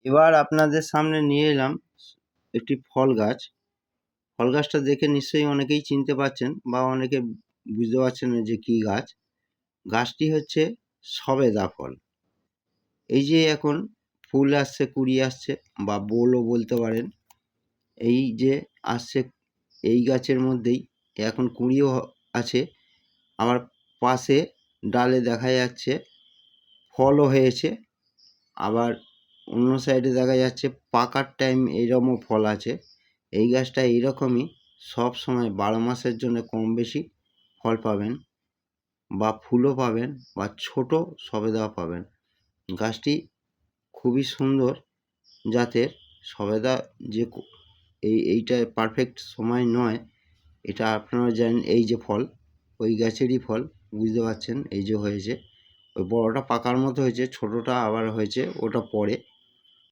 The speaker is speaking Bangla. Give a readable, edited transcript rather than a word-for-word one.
এবার আপনাদের সামনে নিয়ে এলাম একটি ফল গাছ। ফল গাছটা দেখে নিশ্চয়ই অনেকেই চিনতে পারছেন বা অনেকে বুঝতে পারছেন না যে কী গাছ। গাছটি হচ্ছে সবেদা ফল। এই যে এখন ফুল আসছে, কুড়ি আসছে বা বোলও বলতে পারেন। এই যে আসছে, এই গাছের মধ্যেই এখন কুড়িও আছে, আবার পাশে ডালে দেখা যাচ্ছে ফলও হয়েছে। আবার অন্য সাইডে দেখা যাচ্ছে পাকার টাইম এইরকমও ফল আছে। এই গাছটা এইরকমই সব সময় 12 মাসের জন্য কম বেশি ফল পাবেন বা ফুলও পাবেন বা ছোট সবেদা পাবেন। গাছটি খুবই সুন্দর জাতের সবেদা। যে এইটা পারফেক্ট সময় নয়, এটা আপনারা জানেন। এই যে ফল, ওই গাছেরই ফল, বুঝতে পারছেন। এই যে হয়েছে, ওই বড়টা পাকার মতো হয়েছে, ছোটটা আবার হয়েছে ওটা পরে।